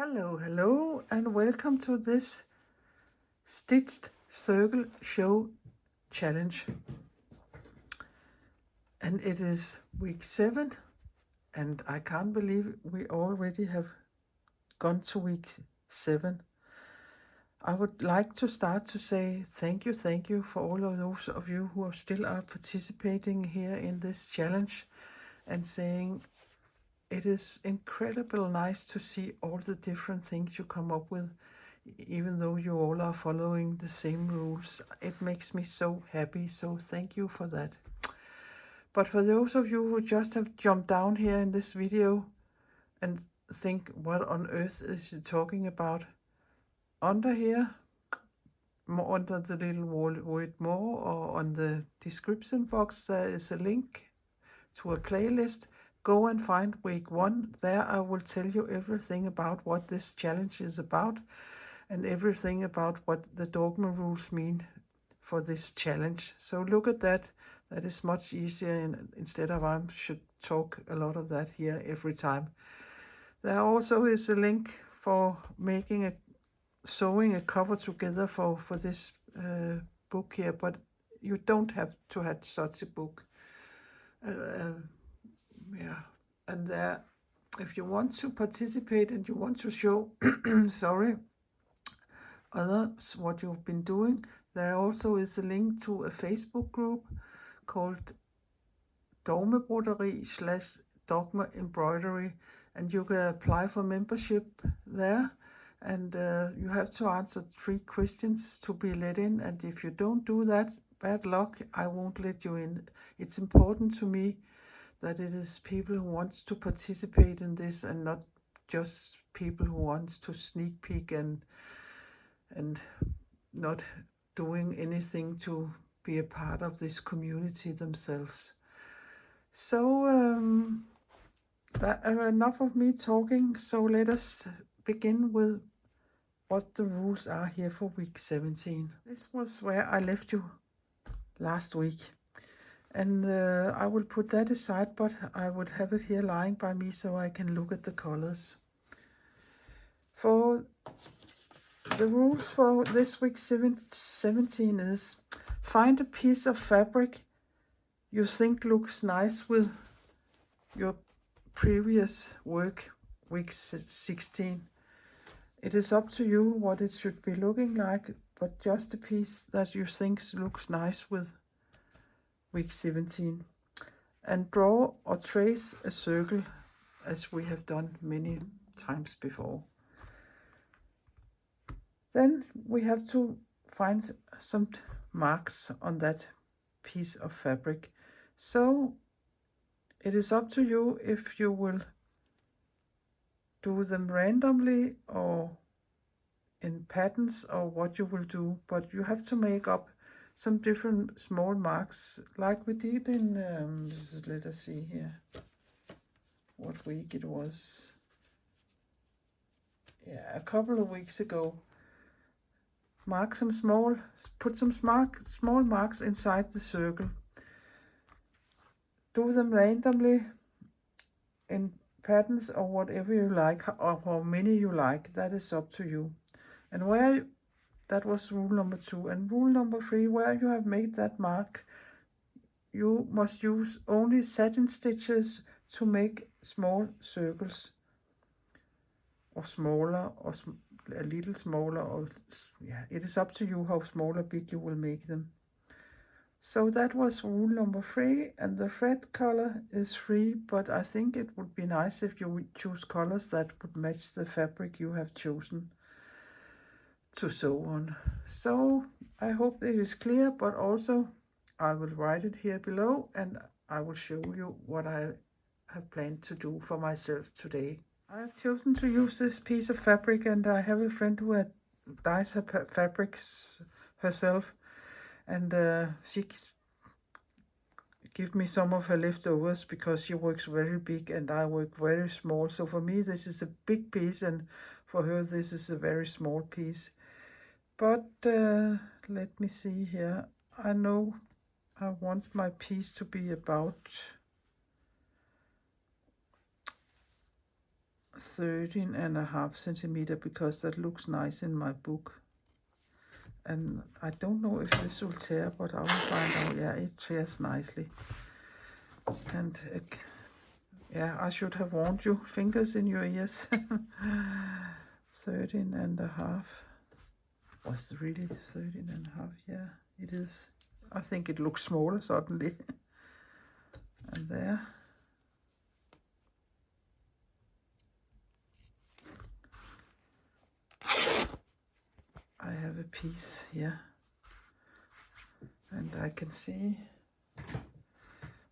Hello, and welcome to this stitched circle show challenge. And it is week 7, and I can't believe we already have gone to week 7. I would like to start to say thank you for all of those of you who are still participating here in this challenge, and saying it is incredibly nice to see all the different things you come up with, even though you all are following the same rules. It makes me so happy, so thank you for that. But for those of you who just have jumped down here in this video and think, what on earth is she talking about? Under here, under the little word more, or on the description box, there is a link to a playlist. Go and find week 1. There I will tell you everything about what this challenge is about, and everything about what the Dogma Rules mean for this challenge. So look at that. That is much easier, instead of I should talk a lot of that here every time. There also is a link for sewing a cover together for this book here, but you don't have to have such a book. Yeah, and there, if you want to participate and you want to show others what you've been doing, there also is a link to a Facebook group called Dogma Rules / Dogma Embroidery, and you can apply for membership there, and you have to answer 3 questions to be let in, and if you don't do that, bad luck, I won't let you in. It's important to me that it is people who want to participate in this, and not just people who want to sneak peek and not doing anything to be a part of this community themselves. So enough of me talking, so let us begin with what the rules are here for week 17. This was where I left you last week, and I will put that aside, but I would have it here lying by me so I can look at the colors. For the rules for this week 17 is: find a piece of fabric you think looks nice with your previous work, week 16. It is up to you what it should be looking like, but just a piece that you think looks nice with week 17. And draw or trace a circle, as we have done many times before. Then we have to find some marks on that piece of fabric. So it is up to you if you will do them randomly or in patterns, or what you will do, but you have to make up some different small marks like we did in, let us see here, what week it was. Yeah, a couple of weeks ago. Mark some put some small marks inside the circle. Do them randomly in patterns or whatever you like, or how many you like. That is up to you. And that was rule number 2. And rule number 3, where you have made that mark, you must use only satin stitches to make small circles, or smaller, or a little smaller, or yeah, it is up to you how small or big you will make them. So that was rule number 3, and the thread color is free, but I think it would be nice if you would choose colors that would match the fabric you have chosen to sew on. So I hope it is clear, but also I will write it here below, and I will show you what I have planned to do for myself today. I have chosen to use this piece of fabric, and I have a friend who dyes her fabrics herself, and she give me some of her leftovers because she works very big and I work very small. So for me this is a big piece, and for her this is a very small piece. But let me see here. I know I want my piece to be about 13.5 centimeter because that looks nice in my book. And I don't know if this will tear, but I will find out. Yeah, it tears nicely. And yeah, I should have warned you. Fingers in your ears. 13.5. Was it really 13.5? Yeah, it is. I think it looks smaller suddenly. And there. I have a piece here. And I can see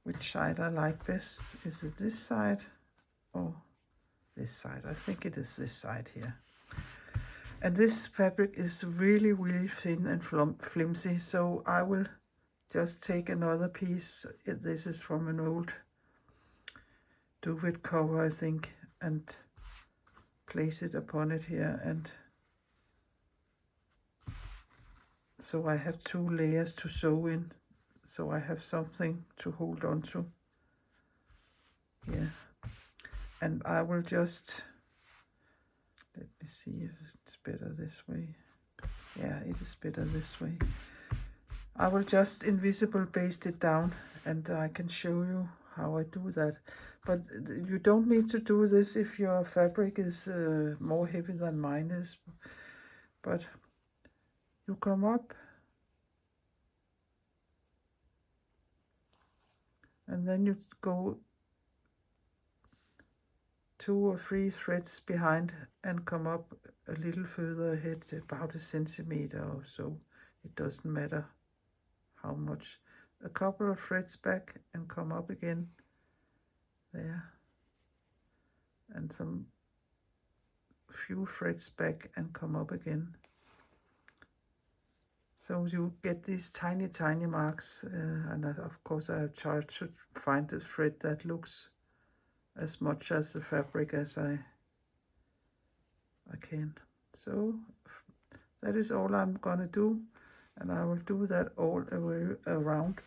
which side I like best. Is it this side or this side? I think it is this side here. And this fabric is really, really thin and flimsy, so I will just take another piece. This is from an old duvet cover, I think, and place it upon it here. And so I have 2 layers to sew in, so I have something to hold on to here. And I will just, let me see if it's better this way. Yeah, it is better this way. I will just invisible baste it down, and I can show you how I do that. But you don't need to do this if your fabric is more heavy than mine is. But you come up, and then you go 2 or 3 threads behind and come up a little further ahead, about 1 centimeter or so. It doesn't matter how much. A couple of threads back and come up again there, and some few threads back and come up again. So you get these tiny marks, and of course I have tried to find a thread that looks as much as the fabric as I can. So that is all I'm gonna do, and I will do that all the way around,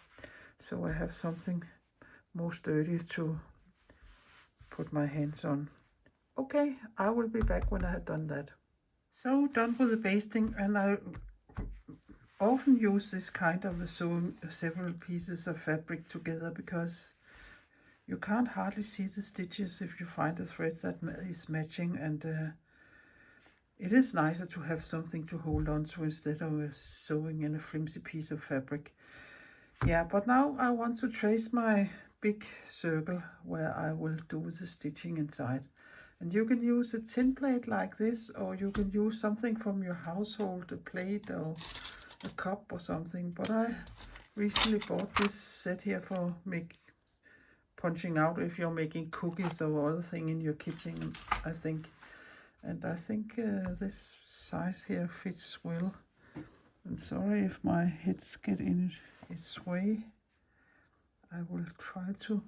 so I have something more sturdy to put my hands on. Okay, I will be back when I have done that. So done with the basting, and I often use this kind of sewing several pieces of fabric together because you can't hardly see the stitches if you find a thread that is matching, and it is nicer to have something to hold on to instead of sewing in a flimsy piece of fabric. Yeah, but now I want to trace my big circle where I will do the stitching inside. And you can use a tin plate like this, or you can use something from your household, a plate or a cup or something. But I recently bought this set here for punching out if you're making cookies or other thing in your kitchen, I think. And I think this size here fits well. And sorry if my heads get in its way. I will try to.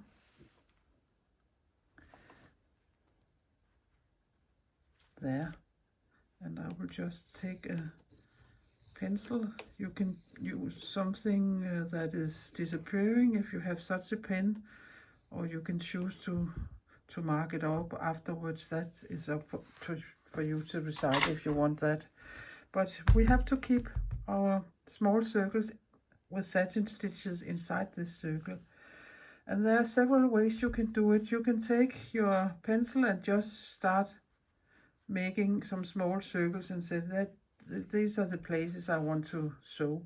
There. And I will just take a pencil. You can use something that is disappearing if you have such a pen, or you can choose to mark it up afterwards. That is up for you to decide if you want that. But we have to keep our small circles with satin stitches inside this circle. And there are several ways you can do it. You can take your pencil and just start making some small circles and say that these are the places I want to sew.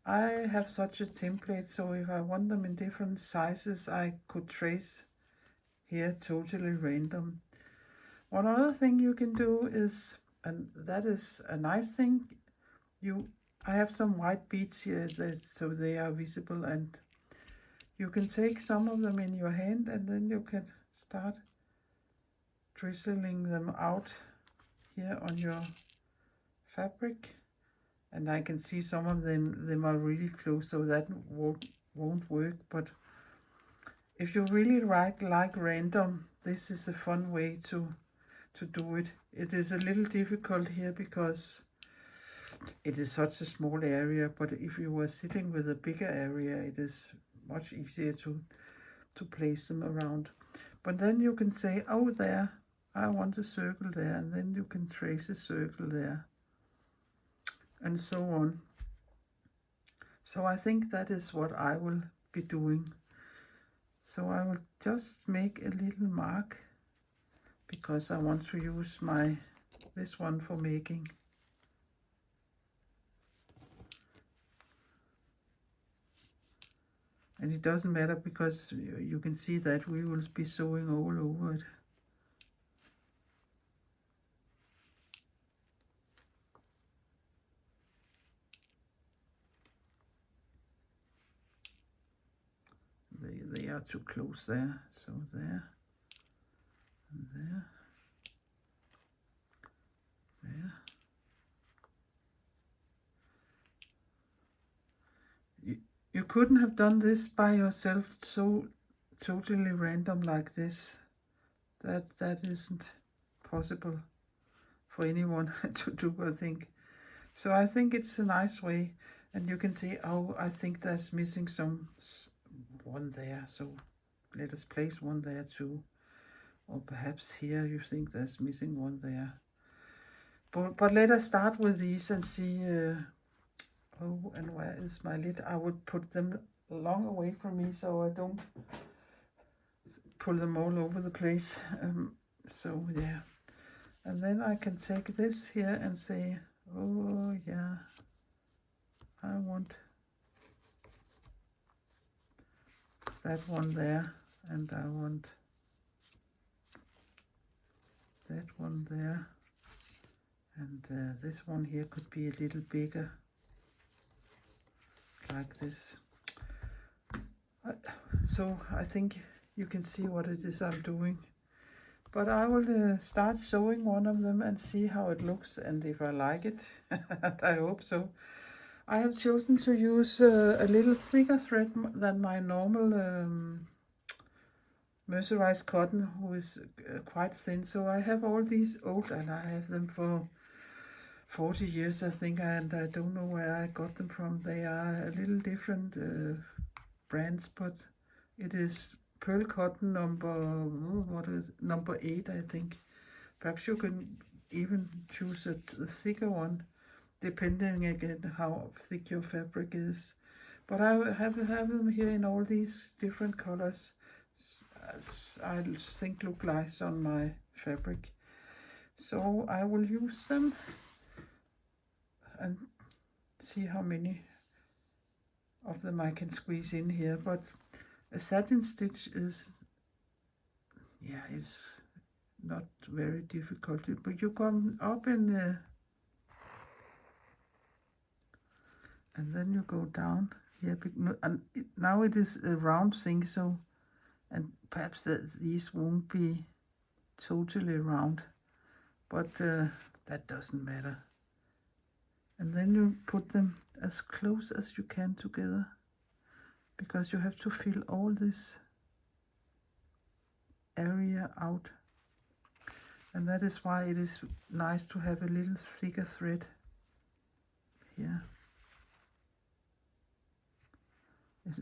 I have such a template, so if I want them in different sizes, I could trace here totally random. One other thing you can do is, and that is a nice thing, I have some white beads here, so they are visible, and you can take some of them in your hand, and then you can start drizzling them out here on your fabric. And I can see some of them are really close, so that won't work. But if you really like random, this is a fun way to do it. It is a little difficult here because it is such a small area, but if you were sitting with a bigger area, it is much easier to place them around. But then you can say, oh, there, I want a circle there, and then you can trace a circle there, and so on. So I think that is what I will be doing. So I will just make a little mark, because I want to use this one for making. And it doesn't matter, because you can see that we will be sewing all over it. They are too close there, so there, and there, there. You couldn't have done this by yourself, so totally random like this. That isn't possible for anyone to do, I think. So I think it's a nice way, and you can see, oh, I think there's missing one there, so let us place one there too. Or perhaps here you think there's missing one there. But let us start with these and see. Oh, and where is my lid? I would put them long away from me so I don't pull them all over the place. So yeah, and then I can take this here and say, oh yeah, I want that one there, and I want that one there, and this one here could be a little bigger, like this. So I think you can see what it is I'm doing. But I will start sewing one of them and see how it looks, and if I like it. I hope so. I have chosen to use a little thicker thread than my normal mercerized cotton, who is quite thin. So I have all these old, and I have them for 40 years, I think, and I don't know where I got them from. They are a little different brands, but it is pearl cotton number 8, I think. Perhaps you can even choose a thicker one, depending again how thick your fabric is. But I have them here in all these different colors, as I think look nice on my fabric. So I will use them and see how many of them I can squeeze in here. But a satin stitch is, yeah, it's not very difficult, but you come up and then you go down here, and now it is a round thing, so, and perhaps these won't be totally round, but that doesn't matter. And then you put them as close as you can together, because you have to fill all this area out. And that is why it is nice to have a little thicker thread here,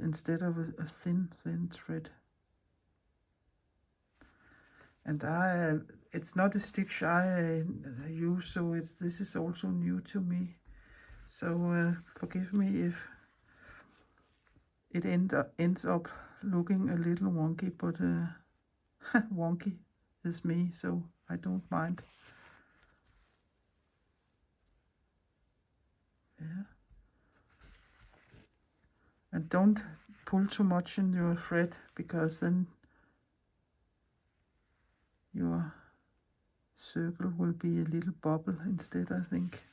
instead of a thin thread. And it's not a stitch I use, so this is also new to me. So forgive me if it ends up looking a little wonky, but wonky is me, so I don't mind. Yeah. And don't pull too much in your thread, because then your circle will be a little bubble instead, I think.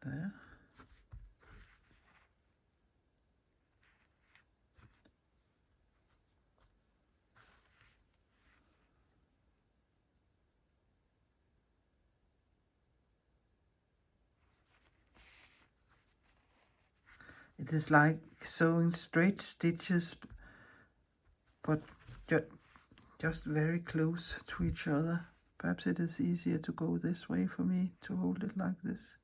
There. It is like sewing straight stitches, but just very close to each other. Perhaps it is easier to go this way for me, to hold it like this.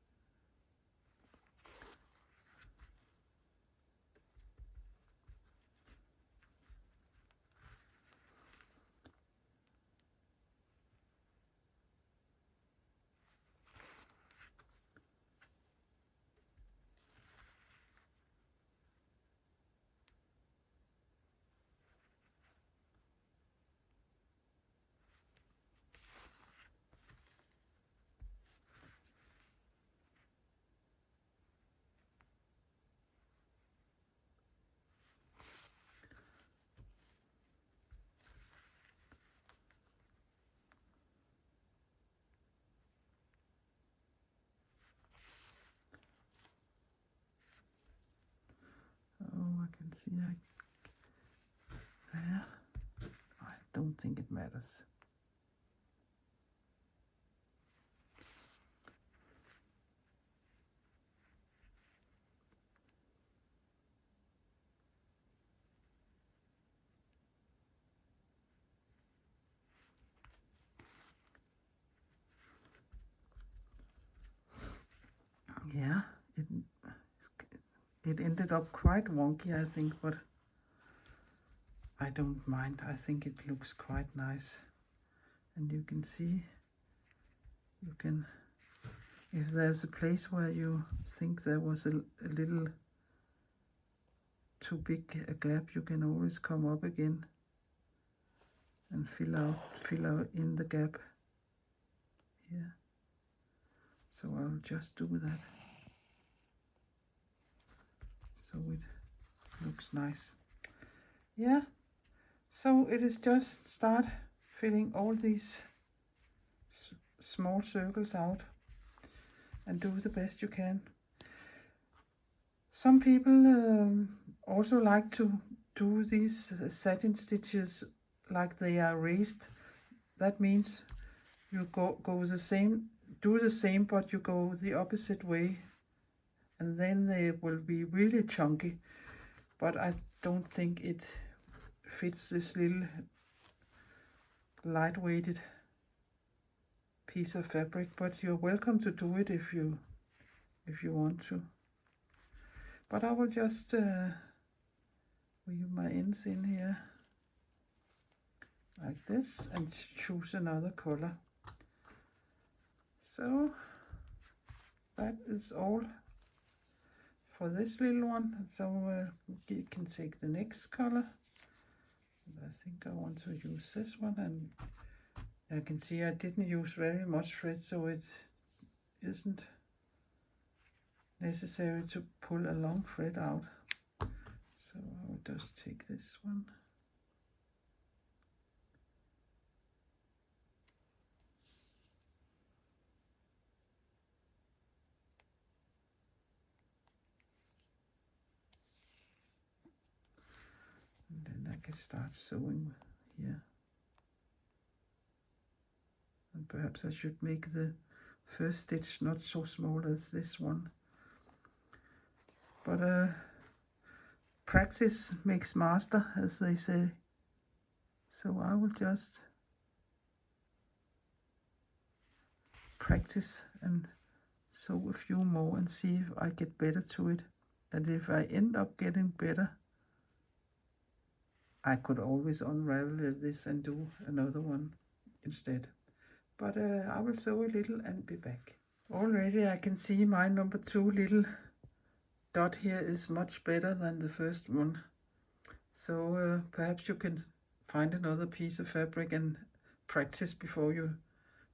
Oh, I can see there. I don't think it matters. Yeah, it ended up quite wonky, I think, but I don't mind. I think it looks quite nice. And you can see, if there's a place where you think there was a little too big a gap, you can always come up again and fill out in the gap here. So I'll just do that, so it looks nice. Yeah, so it is just start filling all these small circles out and do the best you can. Some people also like to do these satin stitches like they are raised. That means you do the same, but you go the opposite way, and then they will be really chunky. But I don't think it fits this little lightweighted piece of fabric, but you're welcome to do it if you want to. But I will just weave my ends in here like this and choose another color. So that is all for this little one. So you can take the next color. I think I want to use this one, and I can see I didn't use very much thread, so it isn't necessary to pull a long thread out. So I will just take this one. And then I can start sewing here. And perhaps I should make the first stitch not so small as this one. But practice makes master, as they say. So I will just practice and sew a few more and see if I get better to it. And if I end up getting better, I could always unravel this and do another one instead. But I will sew a little and be back. Already I can see my number 2 little dot here is much better than the first one. So perhaps you can find another piece of fabric and practice before you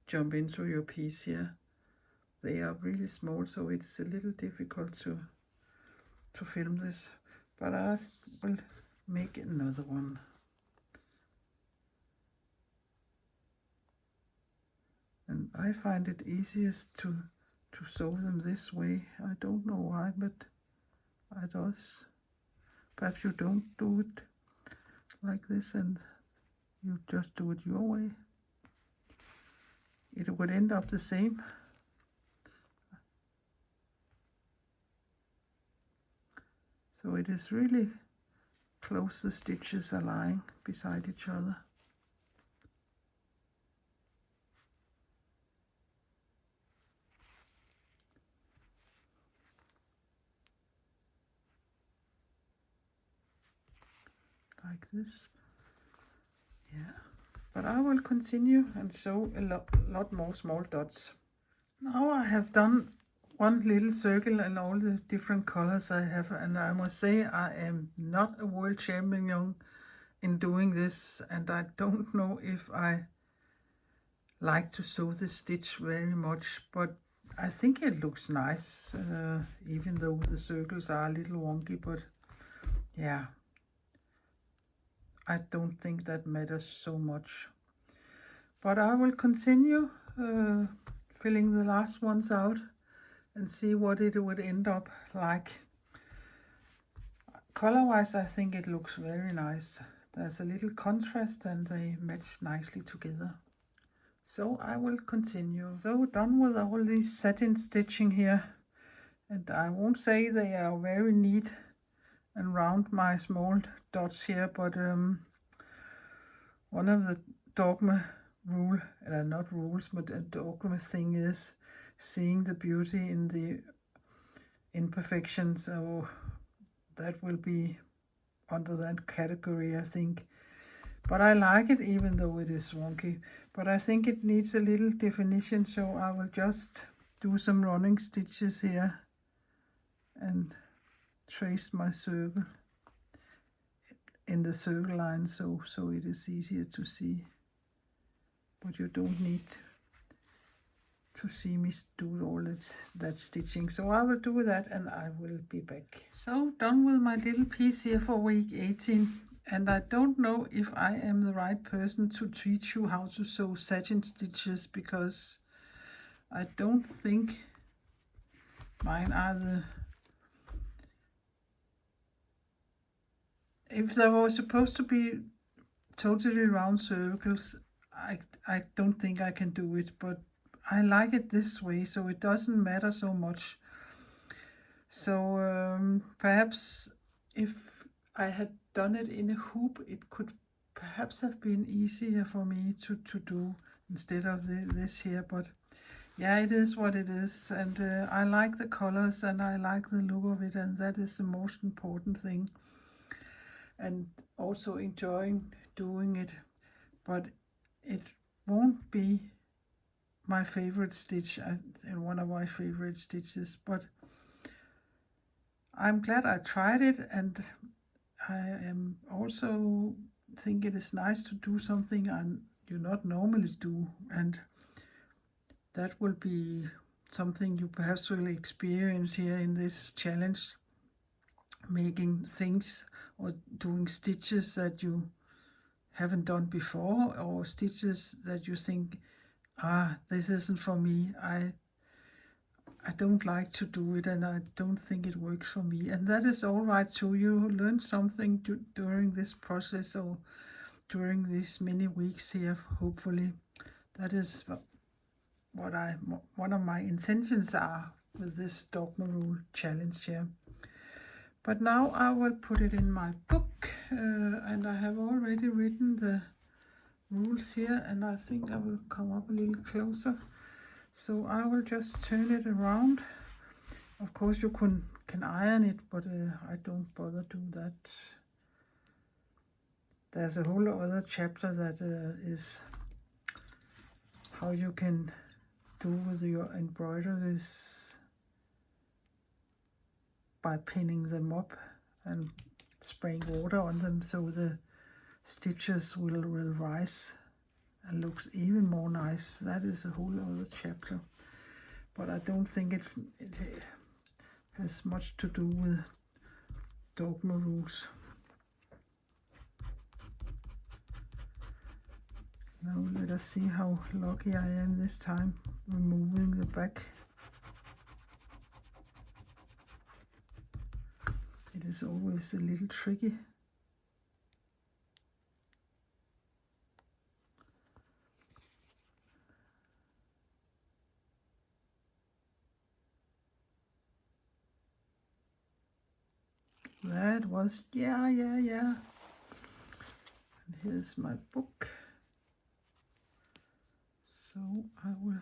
jump into your piece here. They are really small, so it's a little difficult to film this, but I will make another one. And I find it easiest to sew them this way. I don't know why, but I does. Perhaps you don't do it like this and you just do it your way. It would end up the same. So it is really close, the stitches are lying beside each other. like this. Yeah, but I will continue and show a lot more small dots. Now I have done one little circle and all the different colors I have, and I must say I am not a world champion in doing this, and I don't know if I like to sew this stitch very much, but I think it looks nice, even though the circles are a little wonky, but yeah, I don't think that matters so much. But I will continue filling the last ones out and see what it would end up like. Color-wise, I think it looks very nice. There's a little contrast and they match nicely together. So I will continue. So done with all these satin stitching here. And I won't say they are very neat and round, my small dots here, but one of the Dogma rule, not rules, but a Dogma thing is seeing the beauty in the imperfections. So that will be under that category, I think. But I like it even though it is wonky. But I think it needs a little definition, so I will just do some running stitches here and trace my circle in the circle line so it is easier to see. But you don't need to see me do all that stitching. So I will do that and I will be back. So done with my little piece here for week 18. And I don't know if I am the right person to teach you how to sew satin stitches, because I don't think mine are the... If there was supposed to be totally round circles, I don't think I can do it, but I like it this way, so it doesn't matter so much. So perhaps if I had done it in a hoop, it could perhaps have been easier for me to do instead of this here, but yeah, it is what it is, and I like the colors and I like the look of it, and that is the most important thing, and also enjoying doing it. But it won't be my favorite stitch, one of my favorite stitches, but I'm glad I tried it, and I am also think it is nice to do something I do not normally do, and that will be something you perhaps will experience here in this challenge, making things or doing stitches that you haven't done before, or stitches that you think, this isn't for me, I don't like to do it, and I don't think it works for me, and that is all right too. You learn something during this process, or during these many weeks here, hopefully. That is what one of my intentions are with this Dogma Rule challenge here. But now I will put it in my book, and I have already written the rules here, and I think I will come up a little closer. So I will just turn it around. Of course you can iron it, but I don't bother do that. There's a whole other chapter that is how you can do with your embroideries by pinning them up and spraying water on them so the stitches will rise and looks even more nice. That is a whole other chapter, but I don't think it has much to do with Dogma Rules. Now let us see how lucky I am this time removing the back. It is always a little tricky. That was, yeah. And here's my book. So I will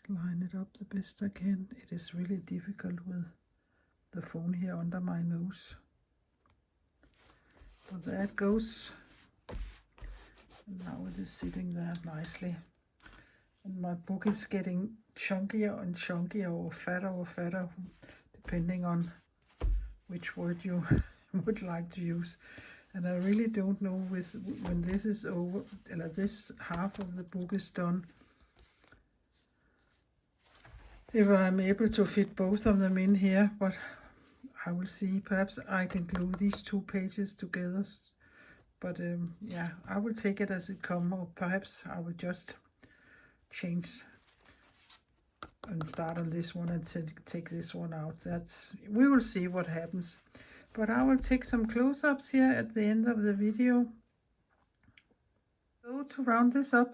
line it up the best I can. It is really difficult with the phone here under my nose. So there it goes. And now it is sitting there nicely. And my book is getting chunkier and chunkier, or fatter, depending on which word you would like to use. And I really don't know when this is over, or this half of the book is done, if I'm able to fit both of them in here, but I will see. Perhaps I can glue these 2 pages together, but yeah, I will take it as it comes, or perhaps I will just change and start on this one and take this one out. We will see what happens. But I will take some close-ups here at the end of the video. So to round this up,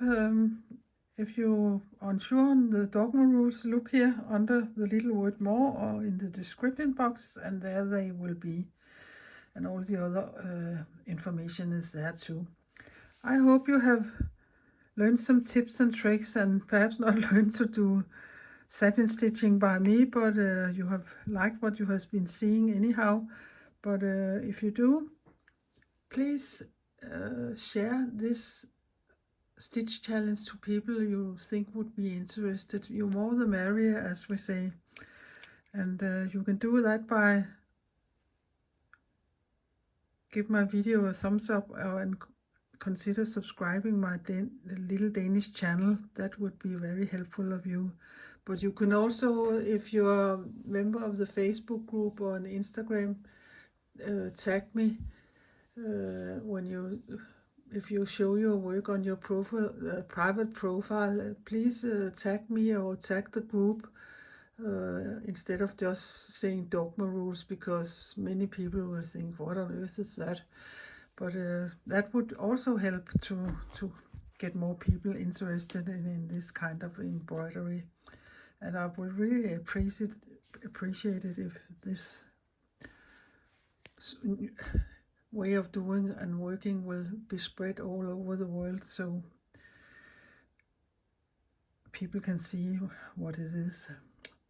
if you're unsure on the Dogma Rules, look here under the little word more, or in the description box, and there they will be. And all the other information is there too. I hope you have learned some tips and tricks, and perhaps not learned to do satin stitching by me, but you have liked what you have been seeing anyhow. But if you do, please share this stitch challenge to people you think would be interested. You more the merrier, as we say. And you can do that by give my video a thumbs up, and consider subscribing my little Danish channel. That would be very helpful of you. But you can also, if you're a member of the Facebook group or on Instagram, tag me if you show your work on your profile, private profile. Please tag me or tag the group instead of just saying Dogma Rules, because many people will think, what on earth is that? But that would also help to get more people interested in this kind of embroidery. And I would really appreciate it if this way of doing and working will be spread all over the world, so people can see what it is.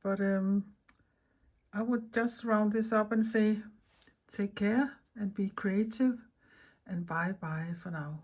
But I would just round this up and say take care and be creative, and bye for now.